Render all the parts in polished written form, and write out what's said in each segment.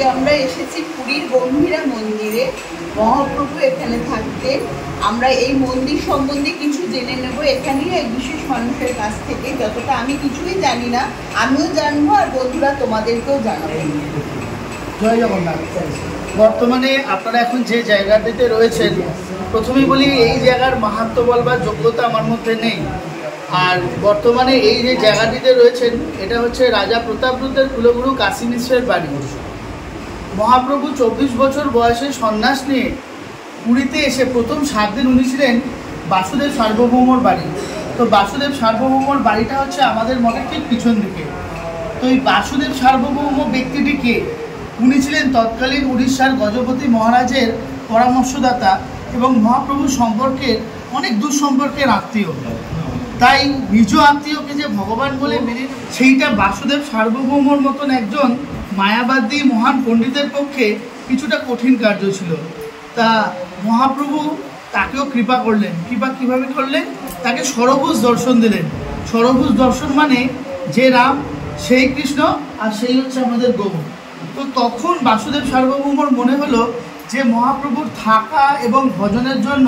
আমরা এসেছি পুরীর গম্ভীরা মন্দিরে। মহাপ্রভু এখানে থাকতেন। আমরা এই মন্দির সম্বন্ধে কিছু জেনে নেব এখানেই এক বিশেষ মানুষের কাছ থেকে। যতটা আমি কিছুই জানি না, আমিও জানবো আর বন্ধুরা তোমাদেরকেও জানাবো। জয় জগন্নাথ। বর্তমানে আপনারা এখন যে জায়গাটিতে রয়েছেন, প্রথমেই বলি এই জায়গার মাহাত্ম্য বলবার যোগ্যতা আমার মধ্যে নেই। আর বর্তমানে এই যে জায়গাটিতে রয়েছেন, এটা হচ্ছে রাজা প্রতাপরুদ্রের কুলগুরু কাশী মিশ্রের বাড়ি। মহাপ্রভু 24 বছর বয়সে সন্ন্যাস নিয়ে পুরীতে এসে প্রথম 7 দিন উনি ছিলেন বাসুদেব সার্বভৌমর বাড়ি। তো বাসুদেব সার্বভৌমর বাড়িটা হচ্ছে আমাদের মঠের ঠিক পিছন দিকে। তো এই বাসুদেব সার্বভৌম ব্যক্তিটি কে? উনি ছিলেন তৎকালীন উড়িষ্যার গজপতি মহারাজের পরামর্শদাতা এবং মহাপ্রভু সম্পর্কের অনেক দূর সম্পর্কের আত্মীয়। তাই নিজ আত্মীয়কে যে ভগবান বলে মেনে সেইটা বাসুদেব সার্বভৌমর মতন একজন মায়াবাদী মহান পণ্ডিতের পক্ষে কিছুটা কঠিন কার্য ছিল। তা মহাপ্রভু তাকেও কৃপা করলেন। কৃপা কীভাবে করলেন? তাকে ষড়ভুজ দর্শন দিলেন। ষড়ভুজ দর্শন মানে যে রাম সেই কৃষ্ণ আর সেই হচ্ছে আমাদের গৌর। তো তখন বাসুদেব সার্বভৌমর মনে হলো যে মহাপ্রভুর থাকা এবং ভজনের জন্য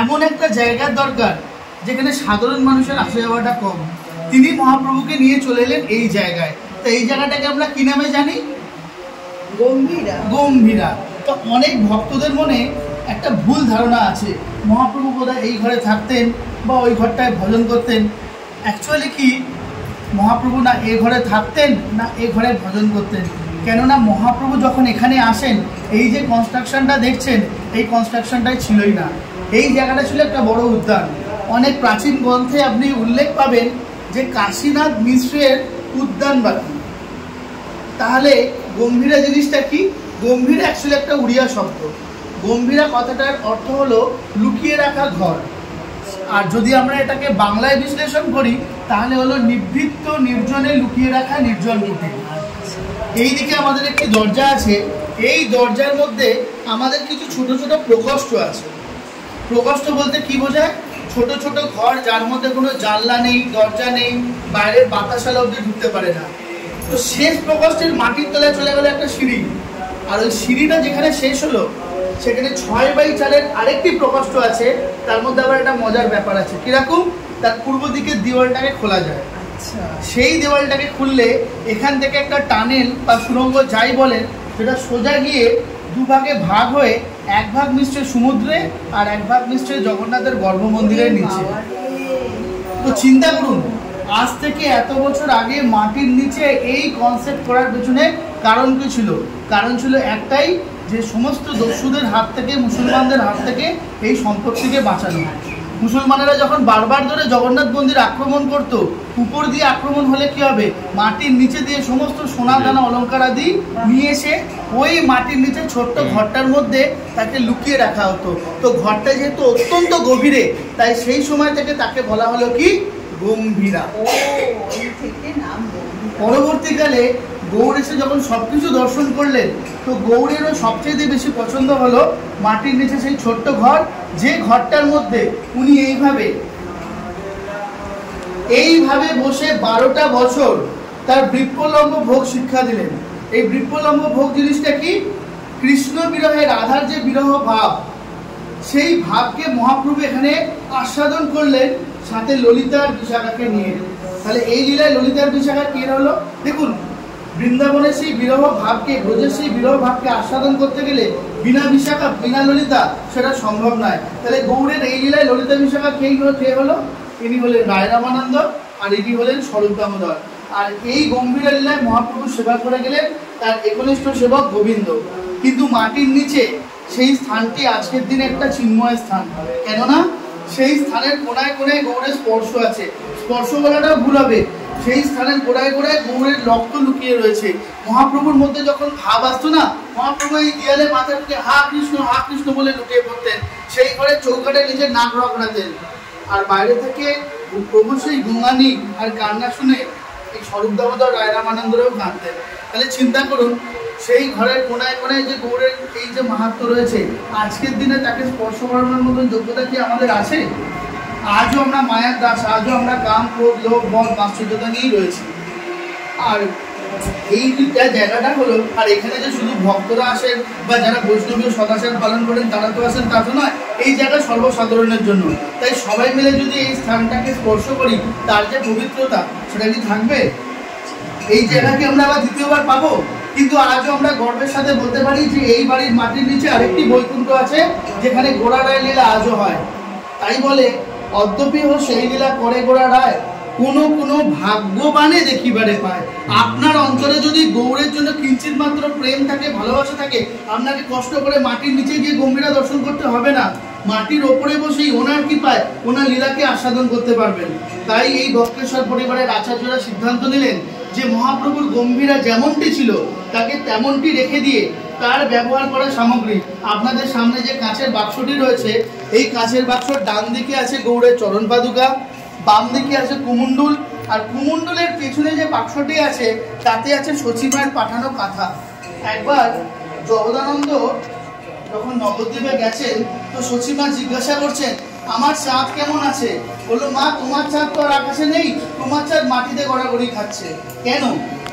এমন একটা জায়গার দরকার যেখানে সাধারণ মানুষের আসা যাওয়াটা কম। তিনি মহাপ্রভুকে নিয়ে চলে এলেন এই জায়গায়। তো এই জায়গাটাকে আমরা কি নামে জানি? গম্ভীরা। গম্ভীরা। তো অনেক ভক্তদের মনে একটা ভুল ধারণা আছে, মহাপ্রভু বোধহয় এই ঘরে থাকতেন বা ওই ঘরটায় ভজন করতেন। অ্যাকচুয়ালি কি, মহাপ্রভু না এ ঘরে থাকতেন না এ ঘরে ভজন করতেন। কেননা মহাপ্রভু যখন এখানে আসেন, এই যে কনস্ট্রাকশনটা দেখছেন, এই কনস্ট্রাকশনটাই ছিলই না। এই জায়গাটা ছিল একটা বড় উদ্যান। অনেক প্রাচীন গ্রন্থে আপনি উল্লেখ পাবেন যে কাশীনাথ মিশ্রের উদ্যানবাটি। তাহলে গম্ভীরা জিনিসটা কি? গম্ভীরা অ্যাকচুয়ালি একটা উড়িয়া শব্দ। গম্ভীরা কথাটার অর্থ হলো লুকিয়ে রাখা ঘর। আর যদি আমরা এটাকে বাংলায় বিশ্লেষণ করি তাহলে হলো নিভৃত নির্জনে লুকিয়ে রাখা নির্জন কুটির। এই দিকে আমাদের একটি দরজা আছে। এই দরজার মধ্যে আমাদের কিছু ছোট ছোট প্রকোষ্ঠ আছে। প্রকোষ্ঠ বলতে কি বোঝায়? ছোট ছোট ঘর যার মধ্যে কোনো জানলা নেই, দরজা নেই, বাইরের বাতাস আলো অব্দি ঢুকতে পারে না। তো শেষ প্রকোষ্ঠের মাটির তলায় চলে গেল একটা সিঁড়ি। আর ওই সিঁড়িটা যেখানে শেষ হলো সেখানে 6x4 আরেকটি প্রকোষ্ঠ আছে। তার মধ্যে আবার একটা মজার ব্যাপার আছে। কিরকম? তার পূর্ব দিকের দেওয়ালটাকে খোলা যায়। সেই দেওয়ালটাকে খুললে এখান থেকে একটা টানেল বা সুড়ঙ্গ যাই বলেন, সেটা সোজা গিয়ে দুভাগে ভাগ হয়ে এক ভাগ মিশ্রে সমুদ্রে আর এক ভাগ মিশ্রে জগন্নাথের গর্ভমন্দিরের নিচে। তো চিন্তা করুন, আজ থেকে এত বছর আগে মাটির নিচে এই কনসেপ্ট করার পেছনে কারণ কি ছিল? কারণ ছিল একটাই, যে সমস্ত দস্যুদের হাত থেকে, মুসলমানদের হাত থেকে এই সম্পত্তিকে বাঁচানো। মুসলমানেরা যখন বারবার ধরে জগন্নাথ মন্দির আক্রমণ করত, উপর দিয়ে আক্রমণ হলে কি হবে? মাটির নিচে দিয়ে সমস্ত সোনা দানা অলঙ্কার আদি নিয়ে এসে ওই মাটির নিচে ছোট্ট ঘরটার মধ্যে তাকে লুকিয়ে রাখা হতো। তো ঘরটা যেহেতু অত্যন্ত গভীরে, তাই সেই সময় থেকে তাকে বলা হলো কি? গম্ভীরা। পরবর্তীকালে গৌড় এসে যখন সবকিছু দর্শন করলেন, তো গৌড়েরও সবচেয়ে বেশি পছন্দ হলো মাটির নিচে সেই ছোট্ট ঘর, যে ঘরটার মধ্যে উনি এইভাবে বসে 12টা বছর তার বৃক্ষলম্ব ভোগ শিক্ষা দিলেন। এই বৃক্ষলম্ব ভোগ জিনিসটা কি? কৃষ্ণ বিরহে রাধার যে বিরহ ভাব, সেই ভাবকে মহাপ্রভু এখানে আস্বাদন করলেন, সাথে ললিতার বিশাখাকে নিয়ে। তাহলে এই লীলায় ললিতার বিশাখা কে হলো? দেখুন, বৃন্দাবনের সেই বিরহ ভাবকে, ব্রজের সেই বিরহ ভাবকে আস্বাদন করতে গেলে বিনা বিশাখা, বিনা ললিতা সেটা সম্ভব নয়। তাহলে গৌড়ের এই লীলায় ললিতা বিশাখা কে হলো? ইনি হলেন রায় রামানন্দ, আর ইনি হলেন স্বরূপ দামোদর। আর এই গম্ভীরা লীলায় মহাপ্রভু সেবা করে গেলেন তার একনিষ্ঠ সেবক গোবিন্দ। কিন্তু মাটির নিচে সেই স্থানটি আজকের দিনে একটা চিন্ময় স্থান। কেননা সেই স্থানের কোনায় কোনায় গৌড়ের স্পর্শ আছে। স্পর্শ বলাটাও ভুল হবে। সেই স্থানের গোড়ায় গোড়ায় গৌড়ের রক্ত লুকিয়ে রয়েছে। মহাপ্রভুর মধ্যে যখন ভাব আসতো না, মহাপ্রভু এই দেয়ালে মাথা ঢুকে হা কৃষ্ণ বলে লুকিয়ে পড়তেন। সেই ঘরে চৌকাটে নিজের নাক রগড়াতেন। আর বাইরে থেকে প্রভু সেই গুণগানি আর কান্না শুনে এই স্বরূপ দামোদর, রায় রামানন্দরাও কাঁদতেন। তাহলে চিন্তা করুন, সেই ঘরের কোনায় কোনায় যে গৌড়ের এই যে মাহাত্ম্য রয়েছে, আজকের দিনে তাকে স্পর্শ করানোর মতন যোগ্যতা কি আমাদের আছে? আজও আমরা মায়ার দাস, আজও আমরা কাম, ক্রোধ, লোভ, মদ, মাশ্চর্যতা নিয়েই রয়েছি। আর এই জায়গাটা হলো, আর এখানে যে শুধু ভক্তরা আসেন বা যারা বৈষ্ণবীয় সদাচার পালন করেন তারা তো আসেন তা তো নয়, এই জায়গা সর্বসাধারণের জন্য। তাই সবাই মিলে যদি এই স্থানটাকে স্পর্শ করি তার যে পবিত্রতা সেটা কি থাকবে? এই জায়গাকে আমরা আবার দ্বিতীয়বার পাবো। কিন্তু আজও আমরা গর্বের সাথে বলতে পারি যে এই বাড়ির মাটির নিচে আরেকটি বৈকুণ্ঠ আছে যেখানে গোড়া রায় লীলা আজও হয়। তাই বলে অদ্যপি ও সেই লীলা করে গোড়া রায় কোনো কোনো ভাগ্যবানে দেখিবারে পায়। আপনার অন্তরে যদি গৌড়ের জন্য কিঞ্চিত মাত্র প্রেম থাকে, ভালোবাসা থাকে, আপনাকে কষ্ট করে মাটির নিচে গিয়ে গম্ভীরা দর্শন করতে হবে না, মাটির ওপরে বসেই ওনার কি পায়, ওনার লীলাকে আস্বাদন করতে পারবেন। তাই এই বক্রেশ্বর পরিবারের আচার্যরা সিদ্ধান্ত নিলেন যে মহাপ্রভুর গম্ভীরা যেমনটি ছিল তাকে তেমনটি রেখে দিয়ে তার ব্যবহার করা সামগ্রী, আপনাদের সামনে যে কাঁচের বাক্সটি রয়েছে, এই কাঁচের বাক্সর ডান দিকে আছে গৌড়ের চরণ পাদুকা, বাম দিকে আছে কুমণ্ডুল, আর কুমণ্ডুলের পেছনে যে বাক্সটি আছে তাতে আছে সচিমায়ের পাঠানো কাঁথা। একবার জগদানন্দ যখন নবদ্বীপে গেছেন তো সচিমা জিজ্ঞাসা করছেন, আমার চাঁদ কেমন আছে? বললো, মা তোমার চাঁদ তো আর আকাশে নেই, তোমার চাঁদ মাটিতে গড়াগড়ি খাচ্ছে। কেন?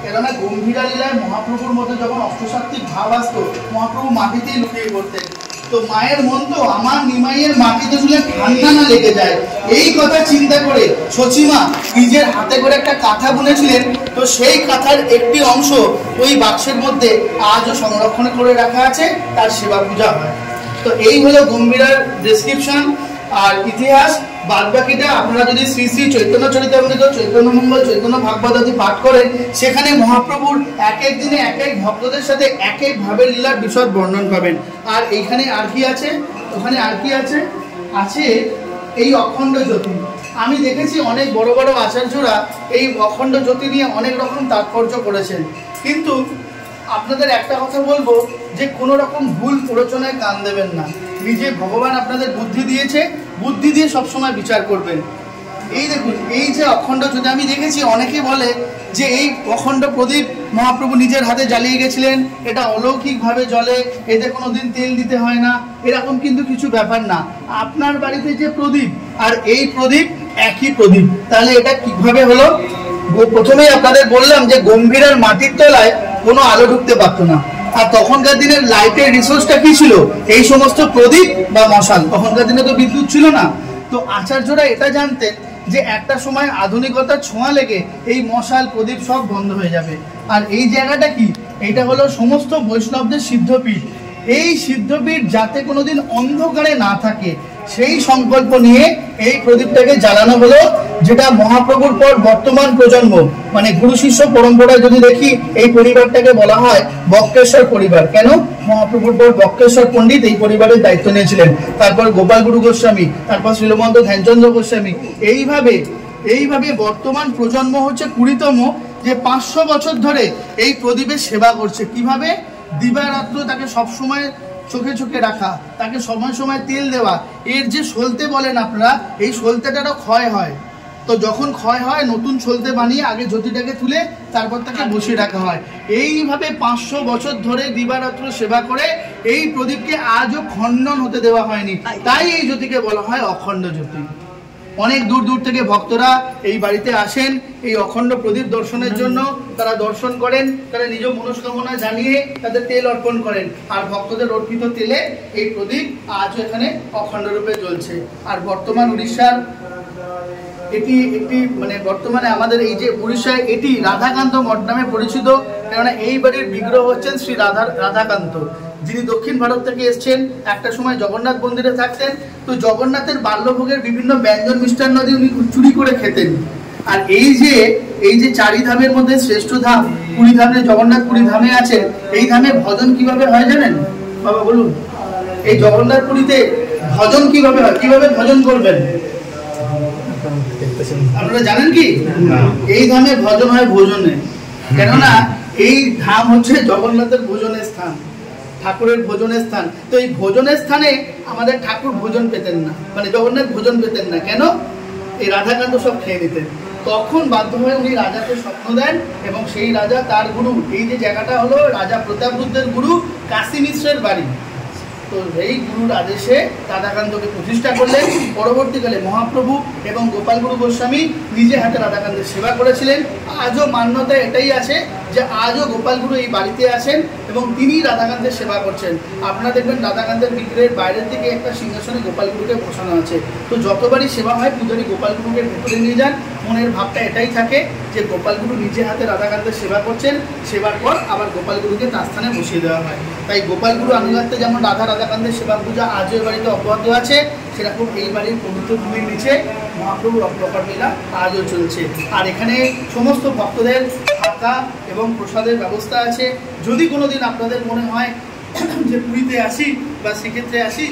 কেননা গম্ভীরা লীলায় মহাপ্রভুর মধ্যে যখন অষ্টসাত্ত্বিক ভাব আসতো মহাপ্রভু মাটিতেই লুকিয়ে পড়তেন। তো মায়ের মন তো আমার নিমাইয়ের মাটিতে শুলে ঠান্ডা না লেগে যায়, এই কথা চিন্তা করে সচিমা নিজের হাতে করে একটা কাঁথা বুনেছিলেন। তো সেই কাঁথার একটি অংশ ওই বাক্সের মধ্যে আজও সংরক্ষণ করে রাখা আছে, তার সেবা পূজা হয়। তো এই হলো গম্ভীরার ডেসক্রিপশন আর ইতিহাস। বাদবাকিটা আপনারা যদি শ্রী শ্রী চৈতন্য চরিতামৃত, চৈতন্য মঙ্গল, চৈতন্য ভাগবত আদি পাঠ করেন, সেখানে মহাপ্রভুর এক এক দিনে এক এক ভক্তদের সাথে এক এক ভাবে লীলার বিশদ বর্ণন পাবেন। আর এইখানে আর কি আছে, ওখানে আর কি আছে, আছে এই অখণ্ড জ্যোতি। আমি দেখেছি অনেক বড় বড় আচার্যরা এই অখণ্ড জ্যোতি নিয়ে অনেক রকম তাৎপর্য করেছেন, কিন্তু আপনাদের একটা কথা বলবো যে কোনো রকম ভুল প্ররোচনায় কান দেবেন না। নিজে ভগবান আপনাদের বুদ্ধি দিয়েছে, বুদ্ধি দিয়ে সবসময় বিচার করবেন। এই দেখুন, এই যে অখণ্ড জ্যোতি, আমি দেখেছি অনেকে বলে যে এই অখণ্ড প্রদীপ মহাপ্রভু নিজের হাতে জ্বালিয়ে গেছিলেন, এটা অলৌকিকভাবে জ্বলে, এতে কোনোদিন তেল দিতে হয় না, এরকম কিন্তু কিছু ব্যাপার না। আপনার বাড়িতে যে প্রদীপ আর এই প্রদীপ একই প্রদীপ, তাহলে এটা কিভাবে হলো? প্রথমেই আপনাদের বললাম যে গম্ভীরার মাটির তলায় কোনো আলো ঢুকতে পারতো না, আর তখনকার দিনের লাইটের রিসোর্সটা কি ছিল? এই সমস্ত প্রদীপ বা মশাল। তখনকার দিনে তো বিদ্যুৎ ছিল না। তো আচার্যরা এটা জানতেন যে একটা সময় আধুনিকতার ছোঁয়া লেগে এই মশাল প্রদীপ সব বন্ধ হয়ে যাবে। আর এই জায়গাটা কি? এটা হলো সমস্ত বৈষ্ণবদের সিদ্ধপীঠ। এই সিদ্ধপীঠ যাতে কোনোদিন অন্ধকারে না থাকে সেই সংকল্প নিয়ে এই প্রদীপটাকে জ্বালানো হলো, যেটা মহাপ্রভুর পর বর্তমান প্রজন্ম মানে গুরু শিষ্য পরম্পরায় যদি দেখি এই পরিবারটাকে বলা হয় বক্রেশ্বর পরিবার। কেন? মহাপ্রভুর পর বক্রেশ্বর পণ্ডিত এই পরিবারের দায়িত্ব নিয়েছিলেন, তারপর গোপাল গুরু গোস্বামী, তারপর শ্রীলমন্ত ধ্যানচন্দ্র গোস্বামী। এইভাবে বর্তমান প্রজন্ম হচ্ছে 20তম, যে 500 বছর ধরে এই প্রদীপের সেবা করছে। কিভাবে? দিবারাত্র তাকে সবসময় চোখে চোখে রাখা, তাকে সময় সময় তেল দেওয়া। এর যে সলতে বলেন আপনারা, এই সলতেটারও ক্ষয় হয়। তো যখন ক্ষয় হয় নতুন সলতে বানিয়ে আগে জ্যোতিটাকে তুলে তারপর তাকে বসিয়ে রাখা হয়। এইভাবে 500 বছর ধরে দিবারাত্র সেবা করে এই প্রদীপকে আজও খণ্ডন হতে দেওয়া হয়নি। তাই এই জ্যোতিকে বলা হয় অখণ্ড জ্যোতি। অনেক দূর দূর থেকে ভক্তরা এই বাড়িতে আসেন এই অখণ্ড প্রদীপ দর্শনের জন্য। তারা দর্শন করেন, তারা নিজ মনস্কামনা জানিয়ে তাদের তেল অর্পণ করেন, আর ভক্তদের অর্পিত তেলে এই প্রদীপ আজও এখানে অখণ্ড রূপে জ্বলছে। আর বর্তমান উড়িষ্যার এটি একটি বর্তমানে আমাদের এই যে উড়িষ্যায় এটি রাধাকান্ত মঠ নামে পরিচিত, কেননা এই বাড়ির বিগ্রহ হচ্ছেন শ্রী রাধাকান্ত, যিনি দক্ষিণ ভারত থেকে এসছেন। একটা সময় জগন্নাথ মন্দিরে থাকতেন। তো জগন্নাথের বাল্যভোগের বিভিন্ন ব্যঞ্জন মিষ্টান্ন দিয়ে উনি চুরি করে খেতেন। আর এই যে 4 ধামের মধ্যে শ্রেষ্ঠ ধাম পুরী ধামে, জগন্নাথ পুরী ধামে আছেন। এই ধামে ভজন কিভাবে হয় জানেন বাবা? বলুন। এই জগন্নাথ পুরীতে ভজন কিভাবে হয়, কিভাবে ভজন করবেন আপনারা জানেন কি? এই ধামে ভজন হয় ভোজনে, কেননা এই ধাম হচ্ছে জগন্নাথের ভোজনের স্থান, ঠাকুরের ভোজনের স্থান। তো এই ভোজনের স্থানে আমাদের ঠাকুর ভোজন পেতেন না, জগন্নাথ ভোজন পেতেন না। কেন? এই রাধাকান্ত সব খেয়ে নিতেন। তখন বাধ্য হয়ে উনি রাজাকে স্বপ্ন দেন, এবং সেই রাজা তার গুরু, এই যে জায়গাটা হলো রাজা প্রতাপরুদ্রের গুরু কাশী মিশ্রের বাড়ি। তো এই গুরুর আদেশে রাধাকান্তকে প্রতিষ্ঠা করলেন। পরবর্তীকালে মহাপ্রভু এবং গোপাল গুরু গোস্বামী নিজে হাতে রাধাকান্তের সেবা করেছিলেন। আজও মান্যতা এটাই আছে যে আজও গোপালগুরু এই বাড়িতে আছেন এবং তিনি রাধাকান্তের সেবা করছেন। আপনারা দেখবেন রাধাকান্তের বিগ্রহের বাইরের দিকে একটা সিংহাসনে গোপালগুরুকে বসানো আছে। তো যতবারই সেবা হয় পূজারী গোপালগুরুকে ভেতরে নিয়ে যান, মনের ভাবটা এটাই থাকে যে গোপালগুরু নিজে হাতে রাধাকান্তের সেবা করছেন, সেবার পর আবার গোপালগুরুকে তার স্থানে বসিয়ে দেওয়া হয়। তাই গোপালগুরু আনুগত্যে যেমন রাধাকান্তের সেবা পূজা আজও এ বাড়িতে অব্যাহত আছে, সেরকম এই বাড়ির পবিত্র ভূমির নিচে মহাপ্রভুর অপ্রকট লীলা আজও চলছে। আর এখানে সমস্ত ভক্তদের থাকা এবং প্রসাদের ব্যবস্থা আছে। যদি কোনো দিন আপনাদের মনে হয় যে পুরীতে আসি বা সেক্ষেত্রে আসি,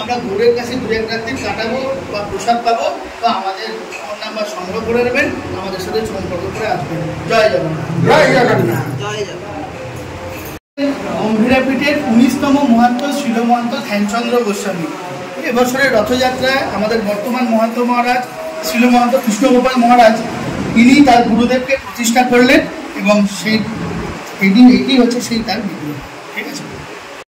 আমরা গৌড়ের কাছে দু এক রাত্রি কাটাবো বা প্রসাদ পাবো, তো আমাদের ফোন নাম্বার সংগ্রহ করে নেবেন, আমাদের সাথে সম্পর্ক করে আসবেন। জয় জগন্নাথ। জয় জগন্নাথ। জয় জগন্নাথ। গম্ভীরাপীঠের 19তম মহান্ত শিল মহান্ত ধ্যানচন্দ্র গোস্বামী এবছরের রথযাত্রায় আমাদের বর্তমান মহান্ত মহারাজ শিল মহান্ত কৃষ্ণগোপাল মহারাজ ইনি তার গুরুদেবকে প্রতিষ্ঠা করলেন এবং সেই এটি হচ্ছে সেই তার বিগ্রহ। ঠিক আছে।